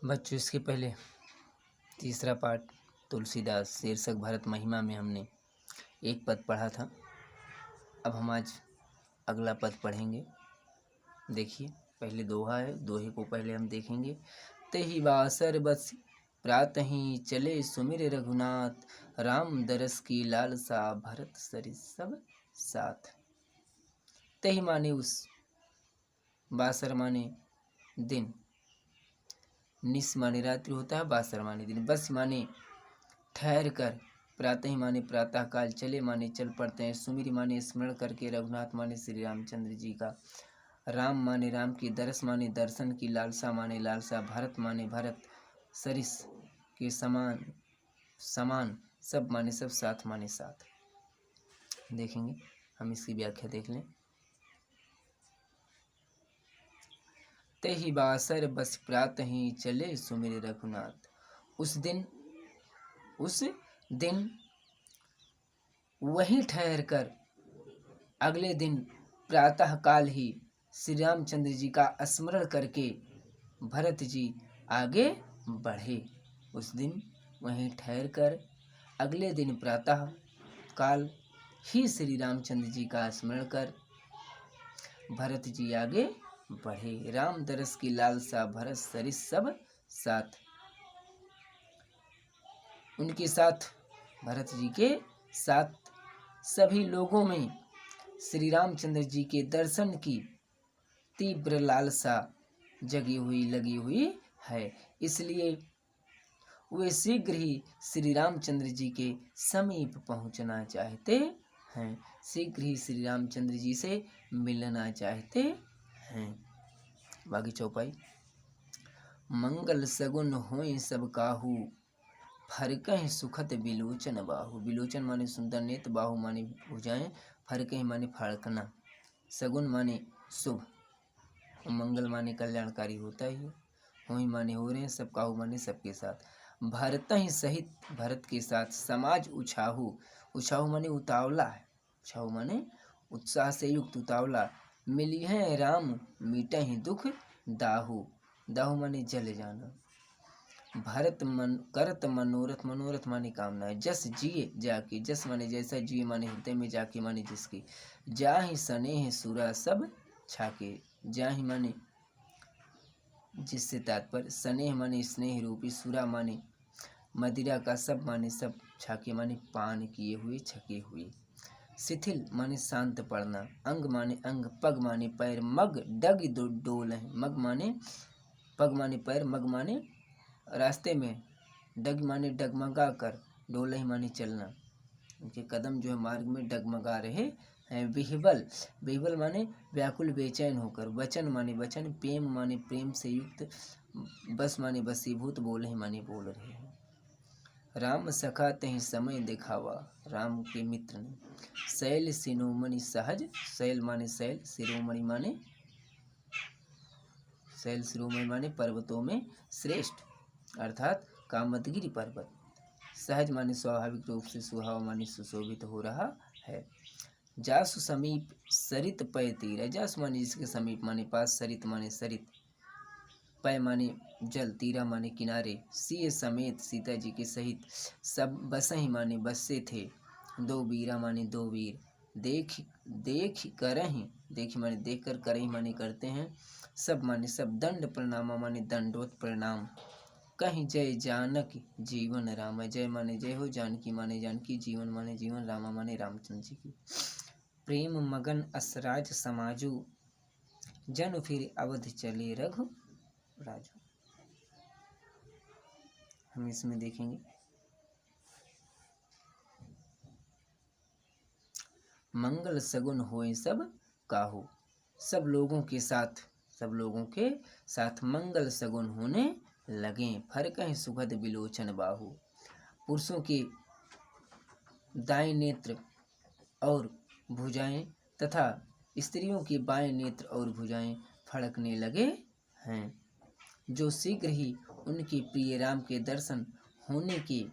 बच्चों, इसके पहले तीसरा पाठ तुलसीदास शीर्षक भरत महिमा में हमने एक पद पढ़ा था। अब हम आज अगला पद पढ़ेंगे। देखिए, पहले दोहा है, दोहे को पहले हम देखेंगे। तेहि बासर बस प्रातहि चले सुमिर रघुनाथ, राम दरस की लालसा भरत सरिस सब साथ। तेहि माने उस, बासर माने दिन, निस माने रात्रि होता है, बासर माने दिन, बस माने ठहर कर, प्रातः माने प्रातः काल, चले माने चल पड़ते हैं, सुमिर माने स्मरण करके, रघुनाथ माने श्री रामचंद्र जी का, राम माने राम की, दरस माने दर्शन की, लालसा माने लालसा, भरत माने भरत, सरिस के समान समान, सब माने सब, साथ माने साथ। देखेंगे हम, इसकी व्याख्या देख लें। तेहि बासर बस प्रातहि चले सुमिर रघुनाथ। उस दिन वहीं ठहर कर अगले दिन प्रातः काल ही श्री रामचंद्र जी का स्मरण करके भरत जी आगे बढ़े। उस दिन वहीं ठहर कर अगले दिन प्रातः काल ही श्री रामचंद्र जी का स्मरण कर भरत जी आगे बढ़े। राम दरस की लालसा भरत सरिस सब साथ। उनके साथ, भरत जी के साथ सभी लोगों में श्री रामचंद्र जी के दर्शन की तीव्र लालसा जगी हुई लगी हुई है। इसलिए वे शीघ्र ही श्री रामचंद्र जी के समीप पहुंचना चाहते हैं, शीघ्र ही श्री रामचंद्र जी से मिलना चाहते हैं। बाकी चौपाई। मंगल सगुन होय सब काहू, फरकहि सुखत बिलोचन बाहु। बिलोचन माने सुंदर नेत्र, बाहु माने भुजाएं, फरकहि माने फाड़कना, सगुन माने शुभ, मंगल माने कल्याणकारी होता ही है, होई माने हो रहे हैं, सब काहू माने सबके साथ, भरत ही सहित भरत के साथ, समाज उछाहू, उछाहू माने उतावला है, उछाहू माने उत्साह से युक्त उतावला, मिली है राम मीटा ही दुख दाहू, दाहू माने जल जाना, भरत मन करत मनोरथ, मनोरथ माने कामना है, जस जिए जाके, जस माने जैसा, जिए माने हृदय में जाके माने जिसके, जाहि सनेह सुरा सब छाके, जाहि माने जिससे तात्पर्य, स्नेह माने स्नेह रूपी, सुरा माने मदिरा का, सब माने सब, छाके माने पान किए हुए, छके हुए, शिथिल माने शांत पड़ना, अंग माने अंग, पग माने पैर, मग डग डोल है, मग माने पग माने पैर, मग माने रास्ते में, डग माने डगमगा कर, डोल ही माने चलना, उनके कदम जो है मार्ग में डगमगा रहे हैं। विह्वल, विह्वल माने व्याकुल बेचैन होकर, वचन माने वचन, प्रेम माने प्रेम से युक्त, बस माने बसीभूत, बोल ही माने बोल रहे हैं। राम सखा तहि समय दिखावा, राम के मित्र ने, शैल शिरोमणि सहज, शैल माने शैल, शिरोमणि माने शैल, शिरोमणि माने पर्वतों में श्रेष्ठ, अर्थात कामदगिरि पर्वत, सहज माने स्वाभाविक रूप से, सुहावा माने सुशोभित हो रहा है, जासु समीप सरित पय तीर, जासु माने जिसके समीप माने पास, सरित माने सरित, पय माने जल, तीरा माने किनारे, सिय समेत सीता जी के सहित, सब बसहि माने बसे थे, दो वीरा माने दो वीर, देख देख करहि, देख माने देख कर, करहि माने करते हैं, सब माने सब, दंड प्रणाम माने दंडवत प्रणाम, कहीं जय जानक जीवन राम, जय माने जय हो, जानकी माने जानकी, जीवन माने जीवन, रामा माने रामचंद्र जी की, प्रेम मगन असराज समाजू, जन फिर अवध चले रघु राजू। हम इसमें देखेंगे, मंगल सगुन होए सब काहू, सब लोगों के साथ, सब लोगों के साथ मंगल सगुन होने लगे, फरकहि सुखद बिलोचन बाहु, पुरुषों के दाएं नेत्र और भुजाएं तथा स्त्रियों के बाएं नेत्र और भुजाएं फड़कने लगे हैं, जो शीघ्र ही उनके प्रिय राम के दर्शन होने के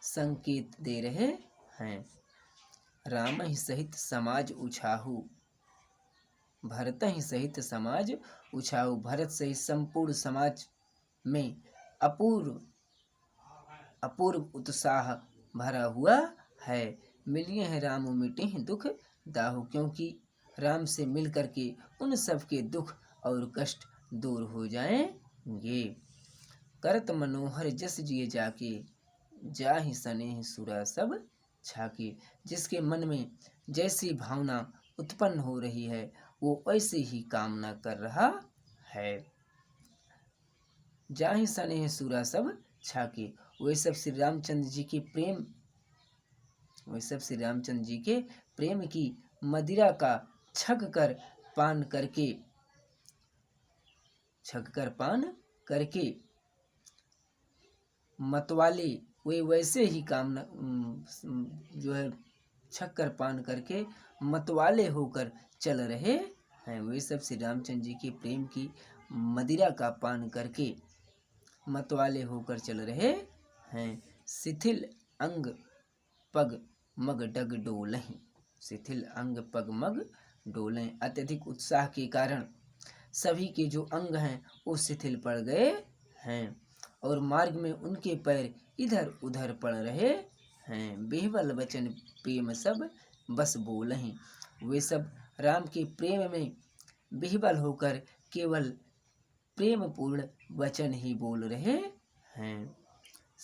संकेत दे रहे हैं। राम ही सहित समाज उछाहू, भरत ही सहित समाज उछाहू, भरत सहित संपूर्ण समाज में अपूर्व अपूर्व उत्साह भरा हुआ है। मिलिए हैं राम मिटे हैं दुख दाहु, क्योंकि राम से मिल करके उन सब के दुख और कष्ट दूर हो जाएंगे। करत मनोहर जस जिए जाके, जाहि स्नेह सुरा सब छाके। जिसके मन में जैसी भावना उत्पन्न हो रही है वो वैसे ही कामना कर रहा है। जाहि स्नेह सुरा सब छाके, वे सब श्री रामचंद्र जी के प्रेम वे सब श्री रामचंद्र जी के प्रेम की मदिरा का छक कर पान करके मतवाले, वे वैसे ही कामना जो है छक कर पान करके मतवाले होकर चल रहे हैं। वे सब श्री रामचंद्र जी के प्रेम की मदिरा का पान करके मतवाले होकर चल रहे हैं। शिथिल अंग पग मग डग डोलहीं, शिथिल अंग पग मग डोलें। अत्यधिक उत्साह के कारण सभी के जो अंग हैं वो शिथिल पड़ गए हैं और मार्ग में उनके पैर इधर उधर पड़ रहे हैं। बेहबल वचन प्रेम सब बस बोलहीं, वे सब राम के प्रेम में बेहबल होकर केवल प्रेम पूर्ण वचन ही बोल रहे हैं।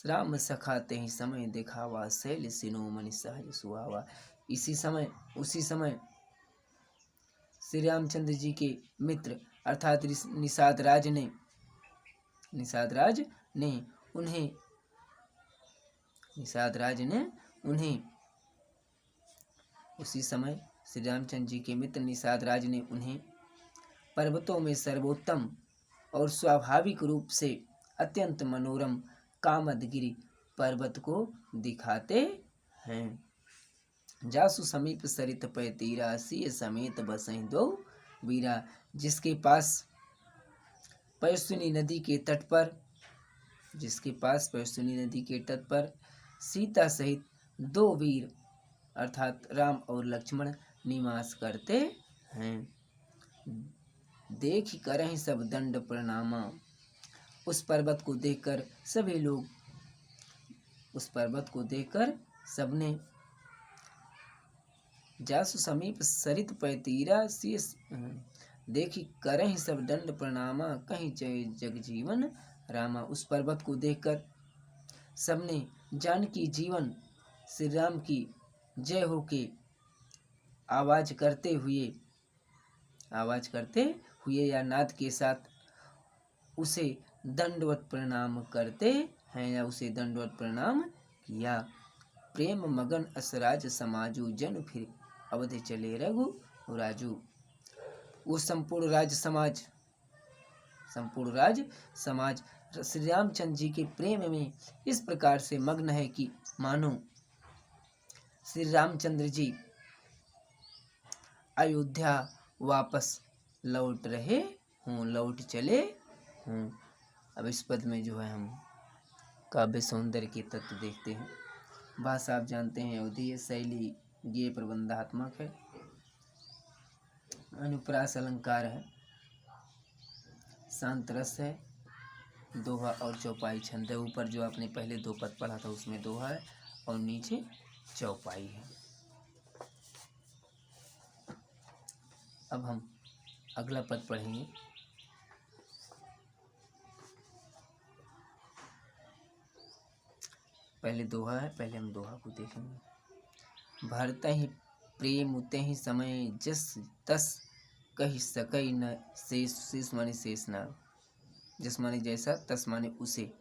राम सखाते ही समय दिखावा, शैल सिनो मनि सहज सुहावा। उसी समय श्री रामचंद्र जी के मित्र अर्थात निषाद राज ने उन्हें उसी समय श्री रामचंद्र जी के मित्र निषाद राज ने उन्हें पर्वतों में सर्वोत्तम और स्वाभाविक रूप से अत्यंत मनोरम कामदगिरि पर्वत को दिखाते हैं। जासु समीप सरित पय तीरा, सिय समेत बसहीं दो वीरा। जिसके पास पयस्विनी नदी के तट पर सीता सहित दो वीर अर्थात राम और लक्ष्मण निवास करते हैं। देख करहीं सब दंड प्रणामा, उस पर्वत को देखकर सबने जासु समीप सरित पय तीरा, देखी करहीं सब दंड प्रणामा, कहीं जय जगजीवन रामा। उस पर्वत को देखकर सबने जानकी जीवन श्री राम की जय हो के आवाज करते हुए या नाद के साथ उसे दंडवत प्रणाम करते हैं या उसे दंडवत प्रणाम किया। प्रेम मगन असराज समाजू, जन फिर अवधि चले रघु राजू। वो संपूर्ण राज समाज श्री रामचंद्र जी के प्रेम में इस प्रकार से मग्न है कि मानो श्री रामचंद्र जी अयोध्या वापस लौट चले हों। अब इस पद में जो है हम काव्य सौंदर्य के तत्व देखते हैं। भाषा आप जानते हैं अवधीय, शैली गेय प्रबंधात्मक है, अनुप्रास अलंकार है, शांत रस है, दोहा और चौपाई छंद है। ऊपर जो आपने पहले दो पद पढ़ा था उसमें दोहा है और नीचे चौपाई है। अब हम अगला पद पढ़ेंगे। पहले दोहा है, पहले हम दोहा को देखेंगे। भरत ही प्रेम उतहि समय, जस तस कहि सकई न शेष। शेष माने शेष नाग, जस माने जैसा, तस माने उसे।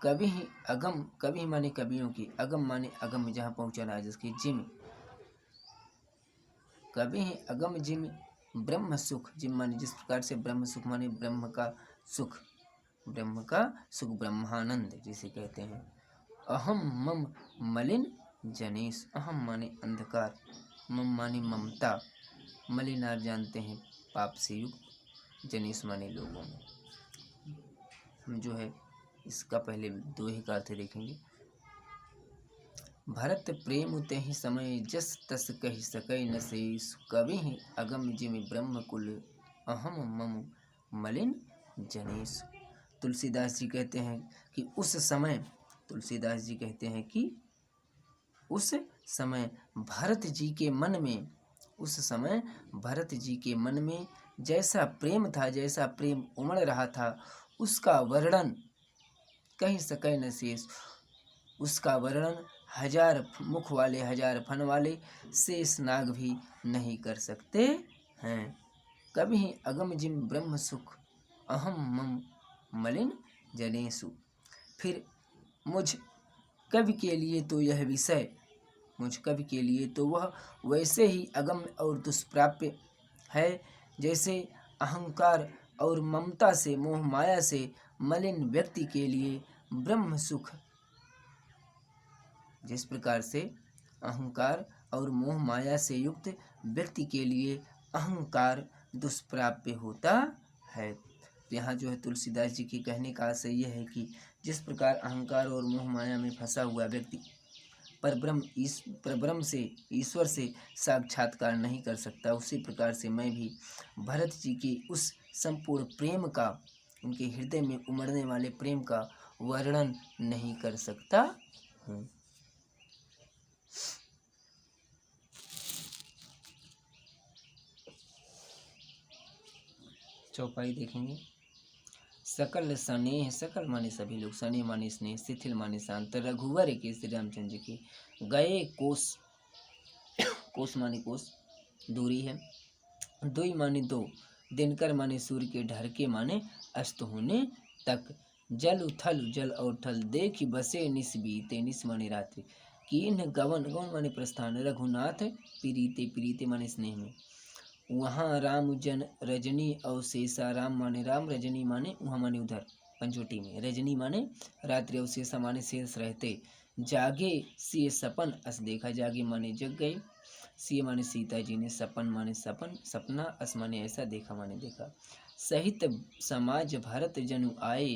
कवि ही अगम, कवि माने कवियों की, अगम माने अगम जहाँ पहुँचाना है जिसकी। जिम कवि ही अगम जिम ब्रह्म सुख, जिम माने जिस प्रकार से, ब्रह्म सुख माने ब्रह्म का सुख, ब्रह्मानंद जिसे कहते हैं। अहम मम मलिन जनेश, अहम माने अंधकार, मम माने ममता, मलिन आप जानते हैं पाप से युक्त, जनेश माने लोगों में। हम जो है इसका पहले दोहे का अर्थ देखेंगे। भरत प्रेम तेहि समय, जस तस कहि सकई न शेष। कवि अगम जिम ब्रह्म कुल, अहम मम मलिन जनेश। तुलसीदास जी कहते हैं कि उस समय, तुलसीदास जी कहते हैं कि उस समय भरत जी के मन में, उस समय भरत जी के मन में जैसा प्रेम था, जैसा प्रेम उमड़ रहा था, उसका वर्णन कहीं सके न शेष। उसका वर्णन हजार मुख वाले, हजार फन वाले शेष नाग भी नहीं कर सकते हैं। कभी अगम जिम ब्रह्म सुख अहम मम मलिन जनेसु। फिर मुझ कवि के लिए तो यह विषय, मुझ कवि के लिए तो वह वैसे ही अगम और दुष्प्राप्य है जैसे अहंकार और ममता से, मोह माया से मलिन व्यक्ति के लिए ब्रह्म सुख, जिस प्रकार से अहंकार और मोह माया से युक्त व्यक्ति के लिए अहंकार दुष्प्राप्य होता है। यहाँ जो है तुलसीदास जी के कहने का आशय यह है कि जिस प्रकार अहंकार और मोह माया में फंसा हुआ व्यक्ति परब्रह्म से, ईश्वर से साक्षात्कार नहीं कर सकता, उसी प्रकार से मैं भी भरत जी के उस संपूर्ण प्रेम का, उनके हृदय में उमड़ने वाले प्रेम का वर्णन नहीं कर सकता हूँ। चौपाई देखेंगे। सकल स्नेह, सकल माने सभी लोग, स्नेह माने स्नेह, शिथिल माने शांत, रघुवर के श्री रामचंद्र जी के गए कोस, कोस माने कोस दूरी है, दुई माने दो, दिनकर माने सूर्य के ढरके माने अस्त होने तक, जल उथल जल और थल देखी बसे निस बीते, निस माने रात्रि, कीन गवन, गवन माने प्रस्थान, रघुनाथ प्रीते, प्रीते माने स्नेह में, वहाँ राम जन रजनी अवशेषा, राम माने राम, रजनी माने वहाँ माने उधर पंचवटी में, रजनी माने रात्रि, अवशेषा माने शेष रहते, जागे सिय सपन अस देखा, जागे माने जग गए, सिय माने सीता जी ने, सपन माने सपन, सपना, अस माने ऐसा, देखा माने देखा, सहित समाज भरत जनु आए,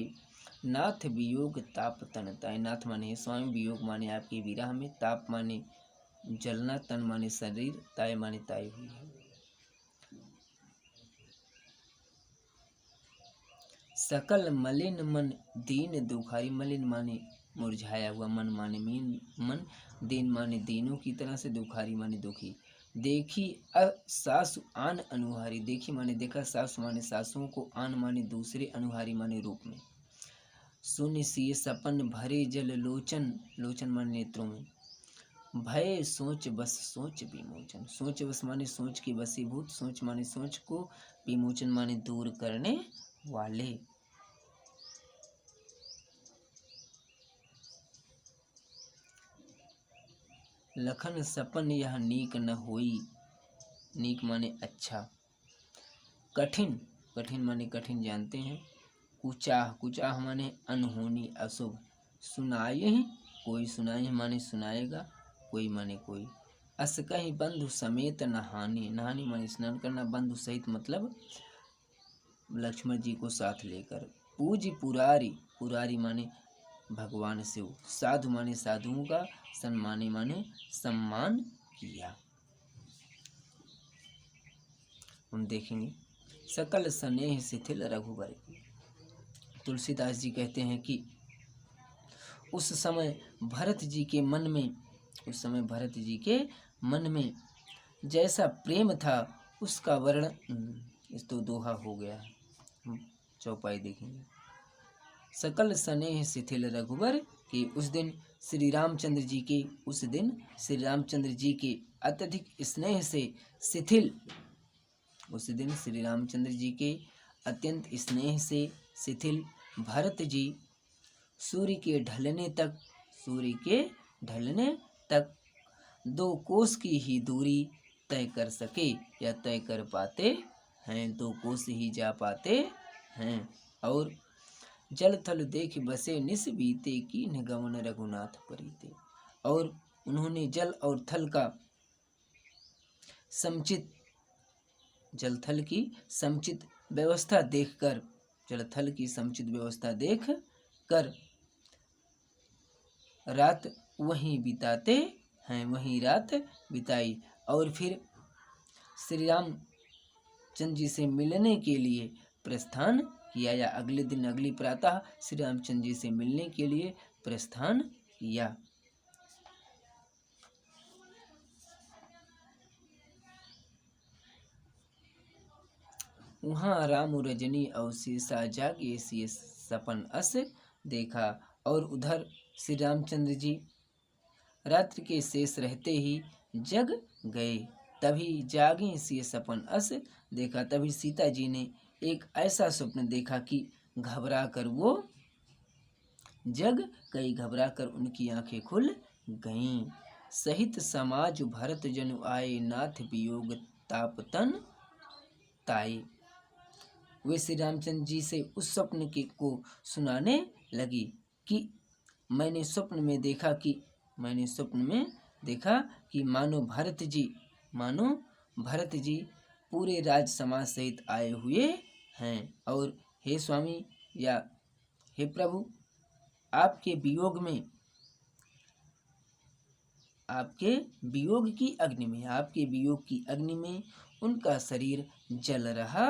नाथ वियोग ताप तन ताए, नाथ माने स्वामी, वियोग माने आपके विरह में, ताप माने जलना, तन माने शरीर, ताय माने ताई हुई है। सकल मलिन मन दीन दुखारी, मलिन माने मुरझाया हुआ, मन माने मीन मन, दीन माने दीनों की तरह से, दुखारी माने दुखी, देखी सासु आन अनुहारी, देखी माने देखा, सासु माने सासुओं को, आन माने दूसरे, अनुहारी माने रूप में, सुन सिय सपन भरे जल लोचन, लोचन माने नेत्रों में, भय सोच बस सोच विमोचन, सोच बस माने सोच के वशीभूत, सोच माने सोच को, विमोचन माने दूर करने वाले। लखन सपन यह नीक न होई, नीक माने अच्छा, कठिन, कठिन माने कठिन जानते हैं, कुचाह, कुचाह माने अनहोनी अशुभ, सुनाए कोई, सुनाए माने सुनाएगा, कोई माने कोई, अस कहीं बंधु समेत नहानी, नहानी माने स्नान करना, बंधु सहित मतलब लक्ष्मण जी को साथ लेकर, पूज पुरारी, पुरारी माने भगवान शिव, साधु माने साधुओं का, सम्मानी माने सम्मान किया। हम देखेंगे सकल स्नेह शिथिल रघुवर की। तुलसीदास जी कहते हैं कि उस समय भरत जी के मन में, उस समय भरत जी के मन में जैसा प्रेम था उसका वर्णन, इस तो दोहा हो गया है, चौपाई देखेंगे। सकल स्नेह शिथिल रघुवर के, उस दिन श्री रामचंद्र जी के, उस दिन श्री रामचंद्र जी के अत्यधिक स्नेह से शिथिल, उस दिन श्री रामचंद्र जी के अत्यंत स्नेह से शिथिल भरत जी सूर्य के ढलने तक, सूर्य के ढलने तक 2 कोस की ही दूरी तय कर सके या तय कर पाते हैं, 2 कोस ही जा पाते हैं, और जल थल देख बसे निस बीते, की गमन रघुनाथ प्रीते, और उन्होंने जल और थल का समुचित, जल थल की समुचित व्यवस्था देखकर, जल थल की समुचित व्यवस्था देख कर रात वहीं बिताते हैं, वहीं रात बिताई, और फिर श्री राम चंद्र जी से मिलने के लिए प्रस्थान किया या अगले दिन अगली प्रातः श्री रामचंद्र जी से मिलने के लिए प्रस्थान किया। वहाँ राम रजनी अवशेषा जागे से सपन अस देखा। और उधर श्री रामचंद्र जी रात्रि के शेष रहते ही जग गए। तभी जागे से सपन अस देखा। तभी सीता जी ने एक ऐसा स्वप्न देखा कि घबरा कर वो जग गई। घबरा कर उनकी आंखें खुल गईं। सहित समाज भरत जनु आए नाथ वियोग ताप तन ताए। वे श्री रामचंद्र जी से उस स्वप्न को सुनाने लगी कि मैंने स्वप्न में देखा कि मानो भरत जी पूरे राज समाज सहित आए हुए हैं। और हे स्वामी या हे प्रभु, आपके वियोग की अग्नि में उनका शरीर जल रहा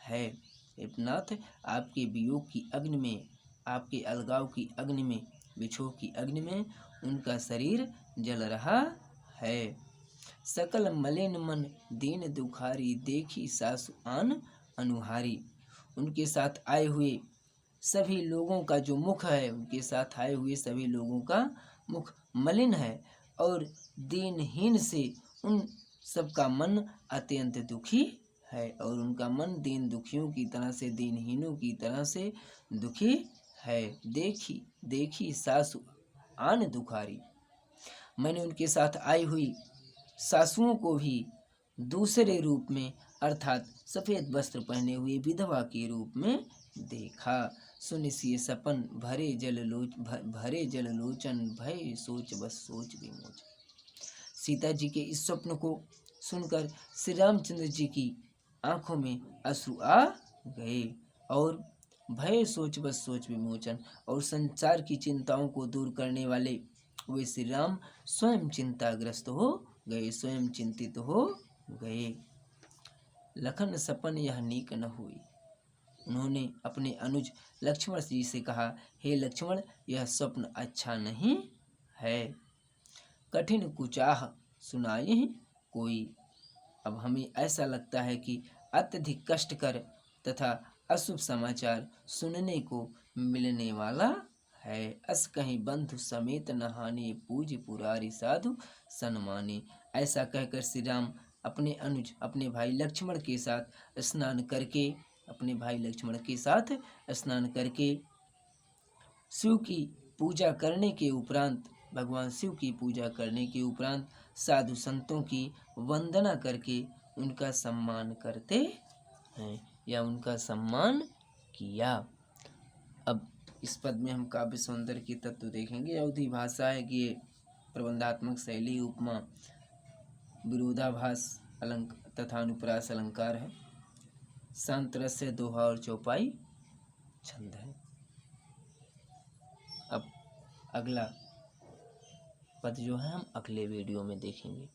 है। हे नाथ, आपके वियोग की अग्नि में, आपके अलगाव की अग्नि में, विछोह की अग्नि में उनका शरीर जल रहा है। सकल मलिन मन दीन दुखारी देखी सासु आन अनुहारी। उनके साथ आए हुए सभी लोगों का जो मुख है, उनके साथ आए हुए सभी लोगों का मुख मलिन है और दीनहीन से उन सबका मन अत्यंत दुखी है। और उनका मन दीन दुखियों की तरह से, दीनहीनों की तरह से दुखी है। देखी सासु आन दुखारी। मैंने उनके साथ आई हुई सासुओं को भी दूसरे रूप में अर्थात सफेद वस्त्र पहने हुए विधवा के रूप में देखा। सुन सिय सपन भरे जल लोचन भय सोच बस सोच विमोचन। सीता जी के इस स्वप्न को सुनकर श्री रामचंद्र जी की आंखों में अश्रु आ गए और भय सोच बस सोच विमोचन, और संसार की चिंताओं को दूर करने वाले वे श्री राम स्वयं चिंताग्रस्त हो गए, स्वयं चिंतित हो गए। लखन सपन यह नीक न हुई। उन्होंने अपने अनुज लक्ष्मण जी से कहा, हे लक्ष्मण, यह स्वप्न अच्छा नहीं है। कठिन कुचाह सुनाए कोई। अब हमें ऐसा लगता है कि अत्यधिक कष्टकर तथा अशुभ समाचार सुनने को मिलने वाला है। अस कहीं बंधु समेत नहाने पूज पुरारी साधु सन्माने। ऐसा कहकर श्री राम अपने अनुज अपने भाई लक्ष्मण के साथ स्नान करके शिव की पूजा करने के उपरांत, भगवान शिव की पूजा करने के उपरांत साधु संतों की वंदना करके उनका सम्मान करते हैं या उनका सम्मान किया। अब इस पद में हम काव्य सौंदर्य के तत्व देखेंगे। अवधि भाषा है कि ये प्रबंधात्मक शैली, उपमा, विरोधाभास तथा अनुप्रास अलंकार है। शांत रस से दोहा और चौपाई छंद है। अब अगला पद जो है हम अगले वीडियो में देखेंगे।